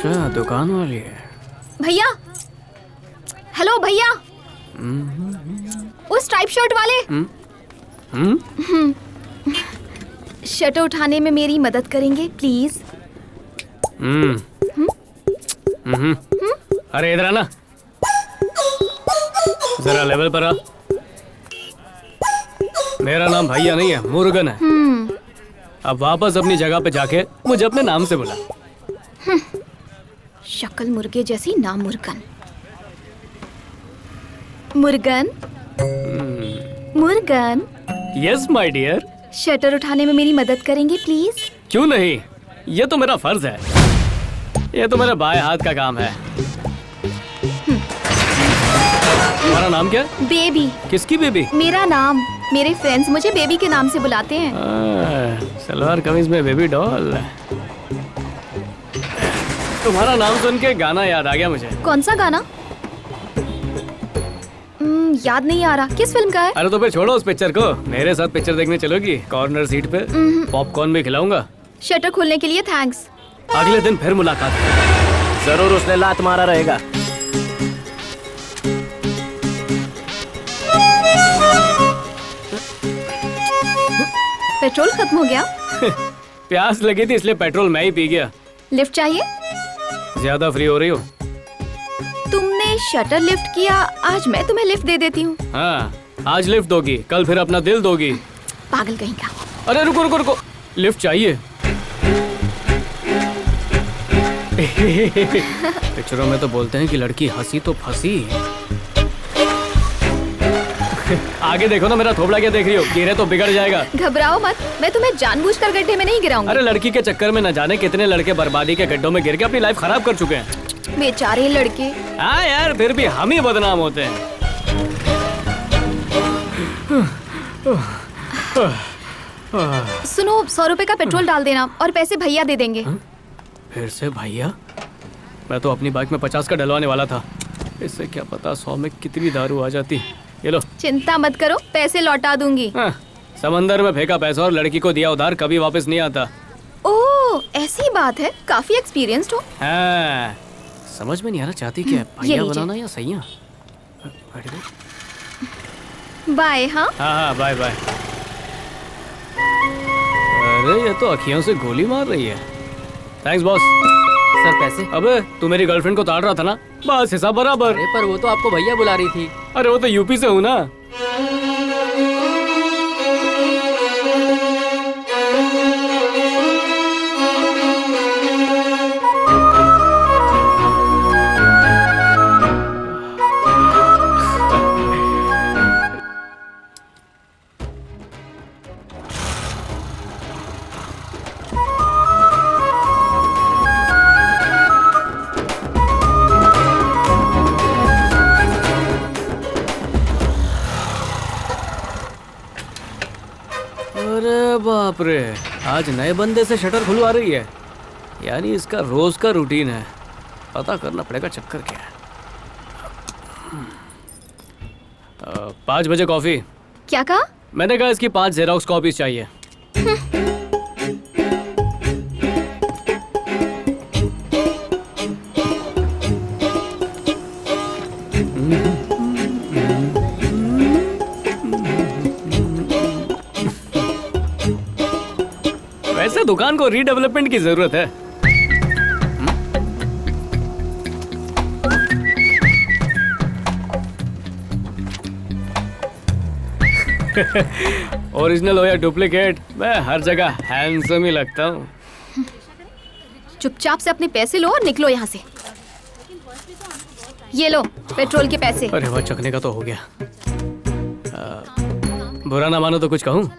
अच्छा दुकान वाली है। भैया, हेलो भैया, वो स्ट्राइप शर्ट वाले। शर्ट उठाने में मेरी मदद करेंगे प्लीज? अरे इधर आना, जरा लेवल पर आ। मेरा नाम भैया नहीं है, मुर्गन है। अब वापस अपनी जगह पे जाके मुझे अपने नाम से बुला। शक्ल मुर्गे जैसी, नाम Murgan. Murgan, Murgan. Yes my dear. Shutter उठाने में मेरी मदद करेंगे प्लीज? क्यों नहीं, ये तो मेरा फर्ज है। ये तो मेरे बाएं हाथ का काम है। तुम्हारा नाम क्या? बेबी। किसकी बेबी? मेरा नाम, मेरे फ्रेंड्स मुझे बेबी के नाम से बुलाते हैं। सलवार कमीज में बेबी डॉल। तुम्हारा नाम सुन के गाना याद आ गया मुझे। कौन सा गाना? याद नहीं आ रहा। किस फिल्म का है? अरे तो फिर छोड़ो उस पिक्चर को, मेरे साथ पिक्चर देखने चलोगी? कॉर्नर सीट पे पॉपकॉर्न भी खिलाऊंगा। शटर खोलने के लिए थैंक्स। अगले दिन फिर मुलाकात। जरूर उसने लात मारा रहेगा। पेट्रोल खत्म हो गया। प्यास लगी थी इसलिए पेट्रोल मैं ही पी गया। लिफ्ट चाहिए? ज्यादा फ्री हो रही हो? तुमने शटर लिफ्ट किया, आज मैं तुम्हें लिफ्ट दे देती हूँ। हाँ, आज लिफ्ट दोगी, कल फिर अपना दिल दोगी। पागल कहीं का। अरे रुको रुको रुको, लिफ्ट चाहिए। पिक्चरों में तो बोलते हैं कि लड़की हंसी तो फंसी। आगे देखो ना, मेरा थोबड़ा क्या देख रही हो? गिरे तो बिगड़ जाएगा। घबराओ मत, मैं तुम्हें जानबूझकर गड्ढे में नहीं गिराऊंगी। अरे लड़की के चक्कर में न जाने कितने लड़के बर्बादी के गड्ढों में गिर के अपनी लाइफ खराब कर चुके हैं। बेचारे लड़के। हाँ यार, फिर भी हम ही बदनाम होते हैं। सुनो, 100 रुपए का पेट्रोल डाल देना और पैसे भैया दे देंगे। फिर से भैया? मैं तो अपनी बाइक में 50 का डलवाने वाला था। इससे क्या पता 100 में कितनी दारू आ जाती। ये लो। चिंता मत करो, पैसे लौटा दूंगी। हाँ, समंदर में फेंका पैसा और लड़की को दिया उधार कभी वापस नहीं आता। ओह, ऐसी बात है। काफी एक्सपीरियंस्ड हो। हाँ, समझ में नहीं आ रहा चाहती क्या, भैया बनाना या सैया? बाय। हाँ हाँ, बाय बाय। अरे ये तो अखियों से गोली मार रही है। Thanks boss. सर पैसे? अबे तू मेरी गर्लफ्रेंड को ताड़ रहा था ना, बस हिसाब बराबर। अरे पर वो तो आपको भैया बुला रही थी। अरे वो तो यूपी से हूँ ना। अरे बाप रे, आज नए बंदे से शटर खुलवा रही है। यानी इसका रोज का रूटीन है। पता करना पड़ेगा चक्कर क्या है। 5 बजे कॉफी। क्या कहा? मैंने कहा इसकी 5 जेरोक्स कॉपीज चाहिए। वैसे दुकान को रीडेवलपमेंट की जरूरत है। ओरिजिनल हो या डुप्लीकेट, मैं हर जगह हैंडसम ही लगता हूँ। चुपचाप से अपने पैसे लो और निकलो यहाँ से। ये लो पेट्रोल के पैसे। अरे वाह, चखने का तो हो गया। बुरा ना मानो तो कुछ कहूँ?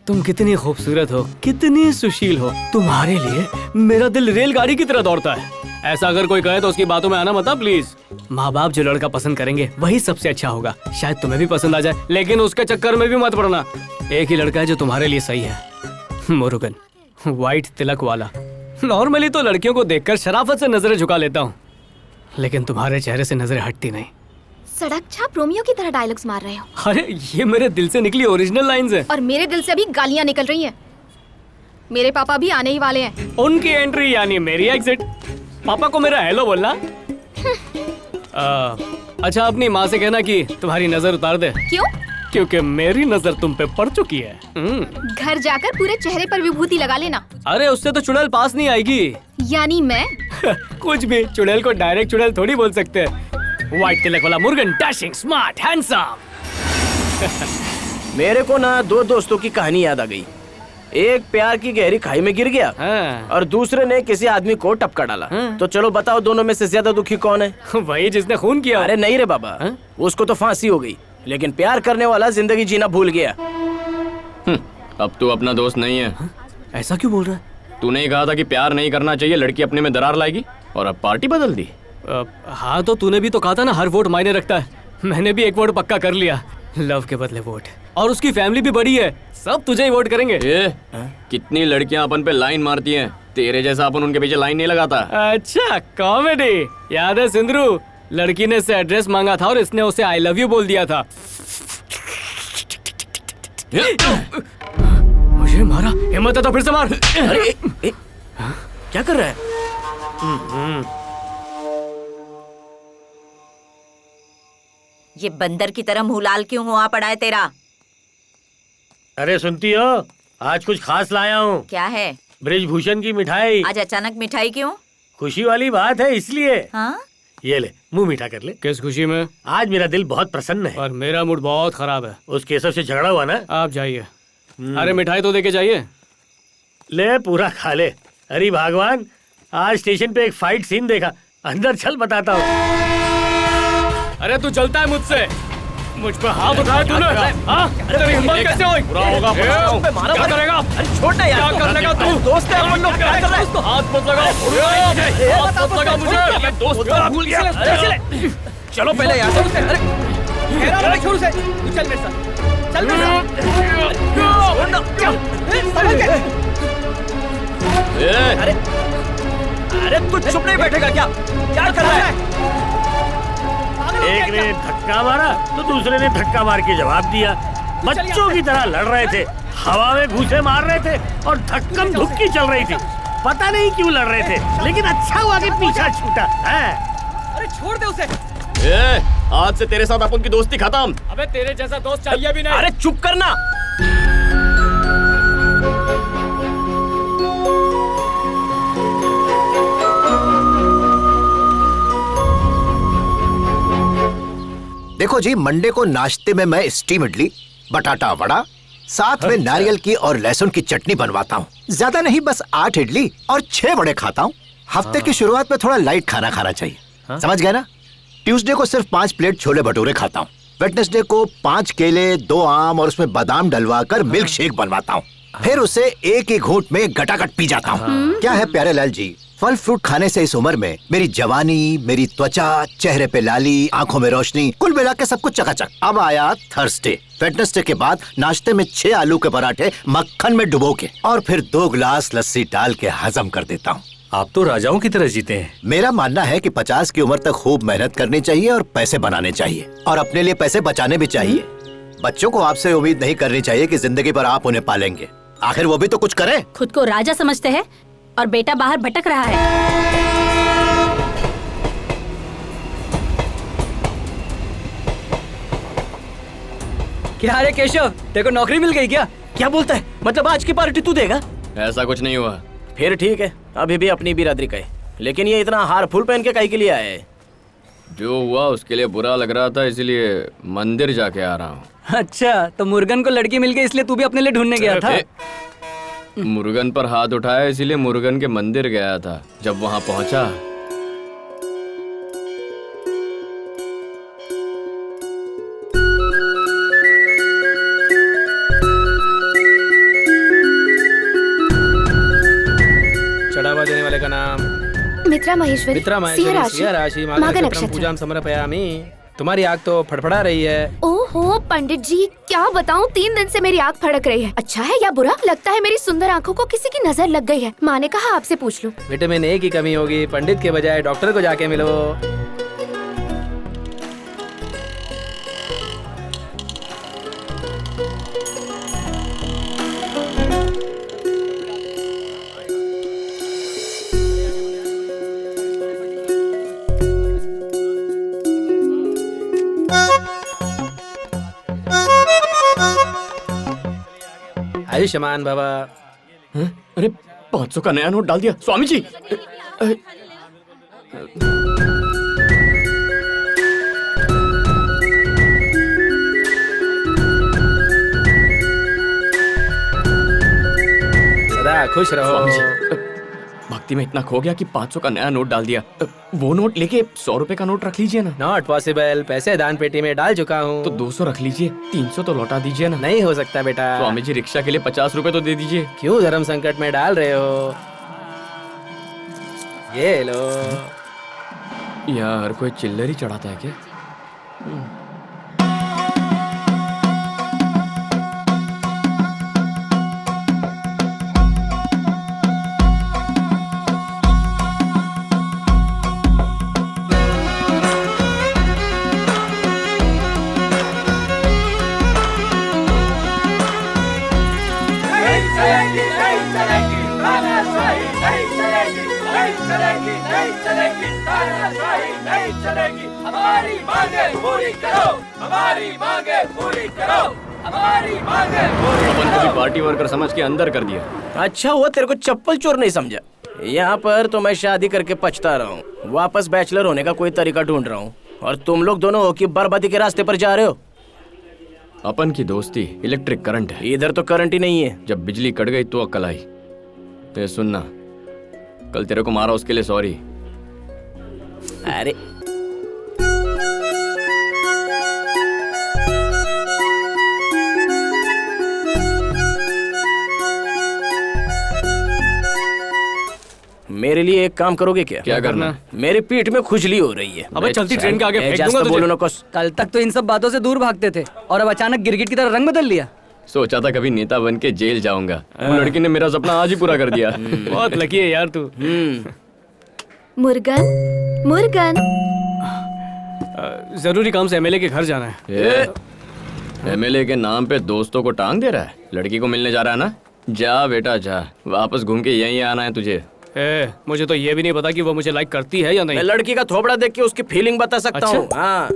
तुम कितनी खूबसूरत हो, कितनी सुशील हो। तुम्हारे लिए मेरा दिल रेलगाड़ी की तरह दौड़ता है। ऐसा अगर कोई कहे तो उसकी बातों में आना मत प्लीज। माँ बाप जो लड़का पसंद करेंगे वही सबसे अच्छा होगा। शायद तुम्हें भी पसंद आ जाए, लेकिन उसके चक्कर में भी मत पड़ना। एक ही लड़का है जो तुम्हारे लिए सही है, मुरुगन, व्हाइट तिलक वाला। नॉर्मली तो लड़कियों को देखकर शराफत से नजरें झुका लेता हूँ, लेकिन तुम्हारे चेहरे से नजरें हटती नहीं। सड़क छाप रोमियो की तरह डायलॉग्स मार रहे हो। अरे ये मेरे दिल से निकली ओरिजिनल लाइंस हैं। और मेरे दिल से अभी गालियां निकल रही हैं। मेरे पापा भी आने ही वाले हैं। उनकी एंट्री यानी मेरी एग्जिट। पापा को मेरा हेलो बोलना। अच्छा, अपनी माँ से कहना कि तुम्हारी नजर उतार दे, क्यों? क्योंकि मेरी नजर तुम पे पड़ चुकी है। घर जाकर पूरे चेहरे पर विभूति लगा लेना। अरे उससे तो चुड़ैल पास नहीं आएगी। यानी मैं? कुछ भी, चुड़ैल को डायरेक्ट चुड़ैल थोड़ी बोल सकते हैं। व्हाइट तिलक वाला मुर्गन, डैशिंग, स्मार्ट, हैंडसम। मेरे को ना दो दोस्तों की कहानी याद आ गई। एक प्यार की गहरी खाई में गिर गया और दूसरे ने किसी आदमी को टपका डाला। तो चलो बताओ, दोनों में से ज्यादा दुखी कौन है? वही जिसने खून किया। अरे नहीं रे बाबा, उसको तो फांसी हो गई, लेकिन प्यार करने वाला जिंदगी जीना भूल गया। अब तू अपना दोस्त नहीं है। ऐसा क्यों बोल रहा है? तूने ही कहा था कि प्यार नहीं करना चाहिए, लड़की अपने में दरार लाएगी, और अब पार्टी बदल दी। हाँ, तो तूने भी तो कहा था ना हर वोट मायने रखता है। मैंने भी एक वोट पक्का कर लिया, लव के बदले वोट। और उसकी फैमिली भी बड़ी है, सब तुझे ही वोट करेंगे। कितनी लड़कियां अपन पे लाइन मारती हैं, तेरे जैसा अपन उनके पीछे लाइन नहीं लगाता। अच्छा, कॉमेडी याद है सिंदरू? लड़की ने इससे एड्रेस मांगा था और इसने उसे आई लव यू बोल दिया था। मुझे मारा, हिम्मत है तो फिर से मार। अरे क्या कर रहा है? ये बंदर की तरह मुंह लाल क्यों हुआ पड़ा है तेरा? अरे सुनती हो, आज कुछ खास लाया हूँ। क्या है? ब्रिजभूषण की मिठाई। आज अचानक मिठाई क्यों? खुशी वाली बात है इसलिए। हाँ? ये ले, मुंह मीठा कर ले। किस खुशी में? आज मेरा दिल बहुत प्रसन्न है। और मेरा मूड बहुत खराब है। उस केशव से झगड़ा हुआ ना? आप जाइए। अरे मिठाई तो देके जाइए। ले, पूरा खा ले। अरे भगवान, आज स्टेशन पे एक फाइट सीन देखा, अंदर चल बताता हूँ। अरे तू चलता है मुझसे? मुझ पे हाथ उठाया तूने? हाँ? तेरी हिम्मत कैसे हुई? बुरा होगा, क्या करेगा? अरे छोड़ दे यार, क्या कर लेगा तू? दोस्त है अपन लोग, क्या कर रहा है? हाथ मत लगा, हाथ मत लगा मुझे। ये दोस्त भूल गया। चलो पहले यार। अरे छोड़ उसे, तू चल मेरे साथ, चल मेरे साथ। अरे तू चुप नहीं बैठेगा क्या? क्या कर रहा है? एक ने धक्का मारा तो दूसरे ने धक्का मार के जवाब दिया। बच्चों की तरह लड़ रहे थे, हवा में घूंसे मार रहे थे और धक्कम धुक्की चल रही थी। पता नहीं क्यों लड़ रहे थे, लेकिन अच्छा हुआ कि पीछा छूटा है। अरे छोड़ दे उसे। आज से तेरे साथ अपन की दोस्ती खत्म। अबे तेरे जैसा दोस्त चाहिए भी नहीं। अरे चुप करना। देखो जी, मंडे को नाश्ते में मैं स्टीम इडली, बटाटा वड़ा, साथ में नारियल की और लहसुन की चटनी बनवाता हूँ। ज्यादा नहीं, बस 8 इडली और 6 वड़े खाता हूँ। हफ्ते की शुरुआत में थोड़ा लाइट खाना खाना चाहिए, समझ गए ना? ट्यूसडे को सिर्फ 5 प्लेट छोले भटूरे खाता हूँ। वेडनेसडे को 5 केले, 2 आम और उसमें बादाम डलवा कर मिल्क शेक बनवाता हूँ। फिर उसे एक ही घूंट में गटागट पी जाता हूँ। क्या है प्यारे लाल जी, फल फ्रूट खाने से इस उम्र में मेरी जवानी, मेरी त्वचा, चेहरे पे लाली, आंखों में रोशनी, कुल मिला के सब कुछ चकाचक। अब आया थर्सडे। वेडनेसडे के बाद नाश्ते में 6 आलू के पराठे मक्खन में डुबो के और फिर 2 गिलास लस्सी डाल के हजम कर देता हूँ। आप तो राजाओं की तरह जीते हैं। मेरा मानना है कि 50 की उम्र तक खूब मेहनत करनी चाहिए और पैसे बनाने चाहिए और अपने लिए पैसे बचाने भी चाहिए। बच्चों को आपसे उम्मीद नहीं करनी चाहिए कि जिंदगी भर आप उन्हें पालेंगे, आखिर वो भी तो कुछ करें। खुद को राजा समझते हैं और बेटा बाहर भटक रहा है। क्या रे केशव, तेरे को नौकरी मिल गई क्या? क्या बोलता है? मतलब आज की पार्टी तू देगा? ऐसा कुछ नहीं हुआ। फिर ठीक है, अभी भी अपनी बिरादरी का है, लेकिन ये इतना हार फूल पहन के काहे के लिए आया है? जो हुआ उसके लिए बुरा लग रहा था, इसलिए मंदिर जाके आ रहा हूँ। अच्छा, तो मुर्गन को लड़की मिल गई इसलिए तू भी अपने लिए ढूंढने गया था? मुर्गन पर हाथ उठाया इसीलिए मुर्गन के मंदिर गया था। जब वहाँ पहुँचा चढ़ावा देने वाले का नाम मित्रा महेश्वरी, मित्रा सिंह महेश्वरी, राशि, सिंह राशि, माघ माघ नक्षत्रम, नक्षत्र। पूजाम समर्पयामि। तुम्हारी आग तो फड़फड़ा रही है। ओहो पंडित जी, क्या बताऊं, 3 दिन से मेरी आँख फड़क रही है। अच्छा है या बुरा? लगता है मेरी सुंदर आँखों को किसी की नजर लग गई है। माँ ने कहा आपसे पूछ लूं। विटामिन ए की कमी होगी, पंडित के बजाय डॉक्टर को जाके मिलो। आयुष्मान बाबा। अरे 500 का नया नोट डाल दिया स्वामी जी। सदा खुश रहो। स्वामी जी, भक्ति में इतना खो गया कि 500 का नया नोट डाल दिया। वो नोट लेके 100 रुपए का नोट रख लीजिए ना। नॉट पॉसिबल, पैसे दान पेटी में डाल चुका हूँ। तो 200 रख लीजिए, 300 तो लौटा दीजिए ना। नहीं हो सकता बेटा। स्वामी जी रिक्शा के लिए 50 रुपए तो दे दीजिए। क्यों धर्म संकट में डाल रहे हो? ये लो। यार कोई चिल्लर ही चढ़ाता है क्या? अपन को भी पार्टी वर्कर समझ के अंदर कर दिया। अच्छा हुआ तेरे को चप्पल चोर नहीं समझा। यहाँ पर तो मैं शादी करके पछता रहा हूँ, वापस बैचलर होने का कोई तरीका ढूंढ रहा हूँ, और तुम लोग दोनों हो कि बर्बादी के रास्ते पर जा रहे हो। अपन की दोस्ती इलेक्ट्रिक करंट है। इधर तो करंट ही नहीं है। जब बिजली कट गई तो अक्ल आई। तो ये सुनना, कल तेरे को मारा उसके लिए सॉरी। अरे मेरे लिए एक काम करोगे क्या? क्या करना? मेरी पीठ में खुजली हो रही है। अबे चलती ट्रेन के आगे फेंक जास्त दूंगा तुझे। बोलो ना कुछ। कल तक तो इन सब बातों से दूर भागते थे और अब अचानक गिरगिट की तरह रंग बदल लिया। सोचा था कभी नेता बन के जेल जाऊंगा, वो लड़की ने मेरा सपना आज ही पूरा कर दिया। बहुत लकी है यार तू। मुर्गन, मुर्गन, जरूरी काम से एमएलए के घर जाना है। एमएलए के नाम पे दोस्तों को टांग दे रहा है। लड़की को मिलने जा रहा है ना? जा बेटा जा, वापस घूम के यहीं आना है तुझे। मुझे तो ये भी नहीं पता कि वो मुझे लाइक करती है या नहीं। मैं लड़की का थोबड़ा देख के उसकी फीलिंग बता सकता हूँ। हाँ